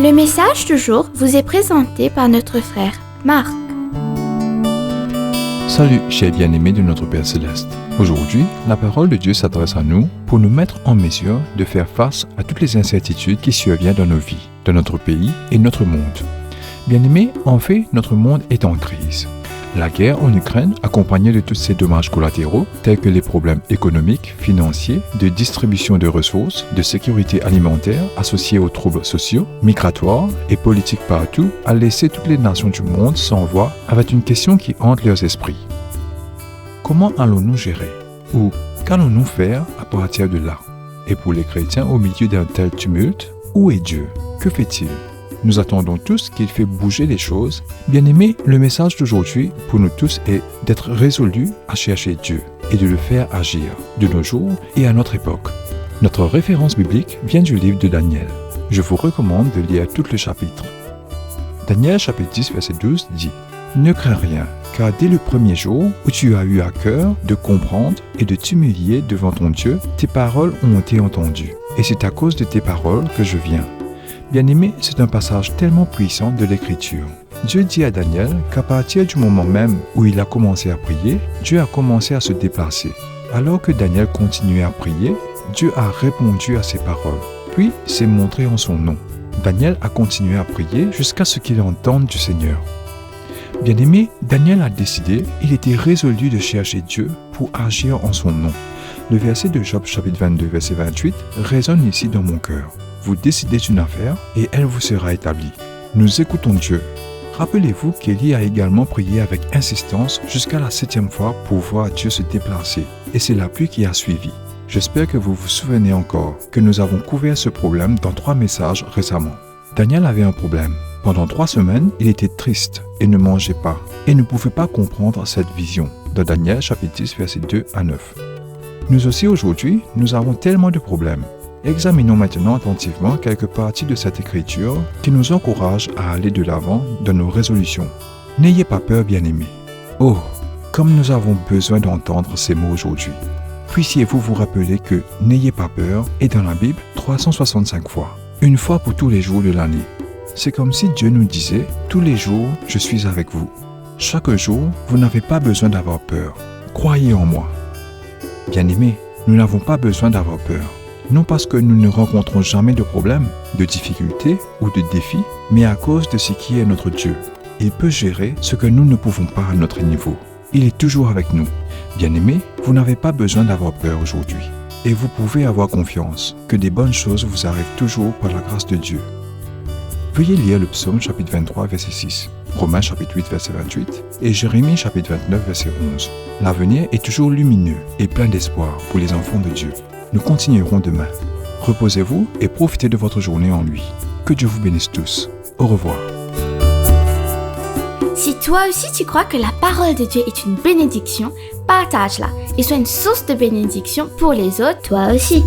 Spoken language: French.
Le message du jour vous est présenté par notre frère Marc. Salut, chers bien-aimés de notre Père Céleste. Aujourd'hui, la parole de Dieu s'adresse à nous pour nous mettre en mesure de faire face à toutes les incertitudes qui surviennent dans nos vies, dans notre pays et notre monde. Bien-aimés, en fait, notre monde est en crise. La guerre en Ukraine, accompagnée de tous ces dommages collatéraux, tels que les problèmes économiques, financiers, de distribution de ressources, de sécurité alimentaire associés aux troubles sociaux, migratoires et politiques partout, a laissé toutes les nations du monde sans voix avec une question qui hante leurs esprits. Comment allons-nous gérer? Ou qu'allons-nous faire à partir de là? Et pour les chrétiens au milieu d'un tel tumulte, où est Dieu? Que fait-il? Nous attendons tous qu'il fait bouger les choses. Bien-aimés, le message d'aujourd'hui pour nous tous est d'être résolus à chercher Dieu et de le faire agir de nos jours et à notre époque. Notre référence biblique vient du livre de Daniel. Je vous recommande de lire tout le chapitre. Daniel chapitre 10 verset 12 dit « Ne crains rien, car dès le premier jour où tu as eu à cœur de comprendre et de t'humilier devant ton Dieu, tes paroles ont été entendues. Et c'est à cause de tes paroles que je viens. » Bien-aimé, c'est un passage tellement puissant de l'Écriture. Dieu dit à Daniel qu'à partir du moment même où il a commencé à prier, Dieu a commencé à se déplacer. Alors que Daniel continuait à prier, Dieu a répondu à ses paroles, puis s'est montré en son nom. Daniel a continué à prier jusqu'à ce qu'il entende du Seigneur. Bien-aimé, Daniel a décidé, il était résolu de chercher Dieu pour agir en son nom. Le verset de Job chapitre 22 verset 28 résonne ici dans mon cœur. Vous décidez une affaire et elle vous sera établie. Nous écoutons Dieu. Rappelez-vous qu'Élie a également prié avec insistance jusqu'à la 7e fois pour voir Dieu se déplacer. Et c'est la pluie qui a suivi. J'espère que vous vous souvenez encore que nous avons couvert ce problème dans 3 messages récemment. Daniel avait un problème. Pendant 3 semaines, il était triste et ne mangeait pas et ne pouvait pas comprendre cette vision. Dans Daniel chapitre 10 verset 2 à 9. Nous aussi aujourd'hui, nous avons tellement de problèmes. Examinons maintenant attentivement quelques parties de cette écriture qui nous encouragent à aller de l'avant dans nos résolutions. N'ayez pas peur, bien-aimés. Oh, comme nous avons besoin d'entendre ces mots aujourd'hui. Puissiez-vous vous rappeler que « N'ayez pas peur » est dans la Bible 365 fois, une fois pour tous les jours de l'année. C'est comme si Dieu nous disait « Tous les jours, je suis avec vous. Chaque jour, vous n'avez pas besoin d'avoir peur. Croyez en moi. » Bien-aimés, nous n'avons pas besoin d'avoir peur. Non parce que nous ne rencontrons jamais de problèmes, de difficultés ou de défis, mais à cause de ce qui est notre Dieu. Il peut gérer ce que nous ne pouvons pas à notre niveau. Il est toujours avec nous. Bien-aimés, vous n'avez pas besoin d'avoir peur aujourd'hui. Et vous pouvez avoir confiance que des bonnes choses vous arrivent toujours par la grâce de Dieu. Veuillez lire le psaume chapitre 23 verset 6, Romains chapitre 8 verset 28 et Jérémie chapitre 29 verset 11. L'avenir est toujours lumineux et plein d'espoir pour les enfants de Dieu. Nous continuerons demain. Reposez-vous et profitez de votre journée en lui. Que Dieu vous bénisse tous. Au revoir. Si toi aussi tu crois que la parole de Dieu est une bénédiction, partage-la et sois une source de bénédiction pour les autres, toi aussi.